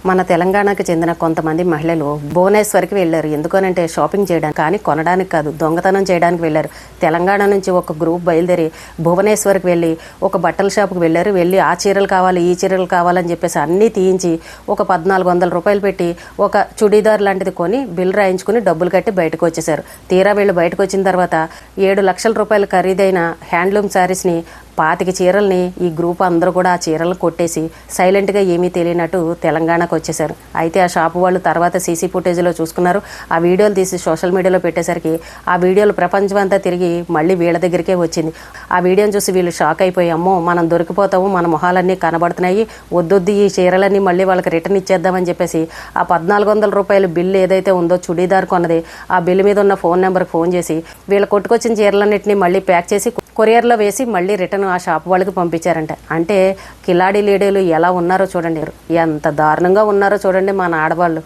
మన తెలంగాణకు చెందిన కొంతమంది మహిళలు భువనేశ్వర్కి వెళ్ళారు. ఎందుకనంటే షాపింగ్ చేయడానికి, కానీ కొనడానికి కాదు, దొంగతనం చేయడానికి వెళ్ళారు. తెలంగాణ నుంచి ఒక గ్రూప్ బయలుదేరి భువనేశ్వర్కి వెళ్ళి ఒక బట్టల షాపుకి వెళ్ళారు. వెళ్ళి ఆ చీరలు కావాలి, ఈ చీరలు కావాలని చెప్పేసి అన్నీ తీయించి ఒక 1400 రూపాయలు పెట్టి ఒక చుడీదార్ లాంటిది కొని బిల్ రాయించుకుని డబ్బులు కట్టి బయటకు వచ్చేసారు. తీరా వీళ్ళు బయటకు వచ్చిన తర్వాత 7 లక్షల రూపాయల ఖరీదైన హ్యాండ్లూమ్ శారీస్ని 25 చీరల్ని ఈ గ్రూప్ అందరూ కూడా ఆ చీరలను కొట్టేసి సైలెంట్గా ఏమీ తెలియనట్టు తెలంగాణకు వచ్చేసారు. అయితే ఆ షాపు వాళ్ళు తర్వాత సీసీ ఫుటేజ్లో చూసుకున్నారు. ఆ వీడియోలు తీసి సోషల్ మీడియాలో పెట్టేసరికి ఆ వీడియోలు ప్రపంచం అంతా తిరిగి మళ్ళీ వీళ్ళ దగ్గరికే వచ్చింది. ఆ వీడియోని చూసి వీళ్ళు షాక్ అయిపోయి, అమ్మో మనం దొరికిపోతాము, మన మొహాలన్నీ కనబడుతున్నాయి, వద్దొద్దు ఈ చీరలన్నీ మళ్ళీ వాళ్ళకి రిటర్న్ ఇచ్చేద్దామని చెప్పేసి ఆ 1400 రూపాయల బిల్లు ఏదైతే ఉందో చుడీదార్ కొన్నది, ఆ బిల్లు మీద ఉన్న ఫోన్ నెంబర్కి ఫోన్ చేసి వీళ్ళు కొట్టుకొచ్చిన చీరలన్నింటినీ మళ్ళీ ప్యాక్ చేసి కొరియర్లో వేసి మళ్ళీ రిటర్న్ ఆ షాప్ వాళ్ళకి పంపించారంట. అంటే కిలాడీ లేడీలు ఎలా ఉన్నారో చూడండి, ఎంత దారుణంగా ఉన్నారో చూడండి మన ఆడవాళ్ళు.